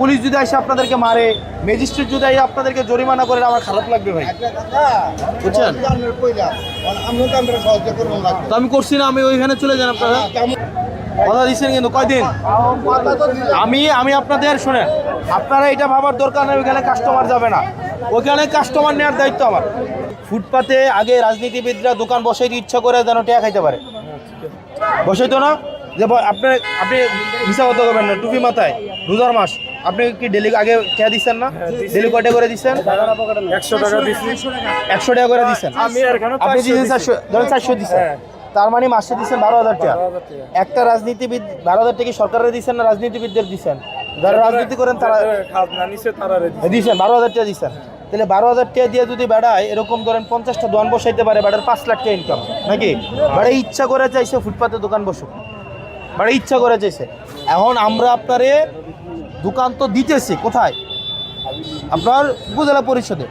Police যদি এসে আপনাদেরকে মারে, ম্যাজিস্ট্রেট যদি এসে আপনাদেরকে জরিমানা করে, আমার খারাপ লাগবে ভাই, বুঝছেন? তো আমি করছি না, আমি ওইখানে চলে যান আপনারা। কথা দিচ্ছেন কিন্তু কয়দিন? আমি আপনাদের শোনেন, আপনারা এটা ভাবার দরকার নেই ওইখানে কাস্টমার যাবে না, ওইখানে কাস্টমার নেওয়ার দায়িত্ব আমার। ফুটপাতে আগে রাজনীতিবিদরা দোকান বসাইতে ইচ্ছা করে যেন টেয়া খাইতে পারে, বসাইতো না? যে আপনি হিসাব কথা করবেন না, টুপি মাথায়, রোজার মাস, আপনি কি ডেলি আগে টেয়া দিচ্ছেন না? ডেলি কয়টা করে দিচ্ছেন? 100 টাকা দিচ্ছি। 100 টাকা করে দিচ্ছেন। আপনি দিচ্ছেন 400, ধরেন 400 দিচ্ছেন, তার মানে মাসে দিচ্ছেন 12,000 টাকা। একটা রাজনীতিবিদ 12,000 টাকা সরকারের দিচ্ছেন না রাজনীতিবিদদের দিচ্ছেন? যারা রাজনীতি করেন তারা দিচ্ছেন 12,000 টাকা দিচ্ছেন। তাহলে 12,000 টাকা দিয়ে যদি বেড়ায় এরকম ধরেন 50টা দোকান বসাইতে পারে, বেড়ার 5 লাখ টাকা ইনকাম নাকি? বেড়া ইচ্ছা করে চাইছে ফুটপাতে দোকান বসুক, বেড়া ইচ্ছা করে চাইছে। এখন আমরা আপনারে দোকান তো দিতেছি কোথায়? আপনার উপজেলা পরিষদে।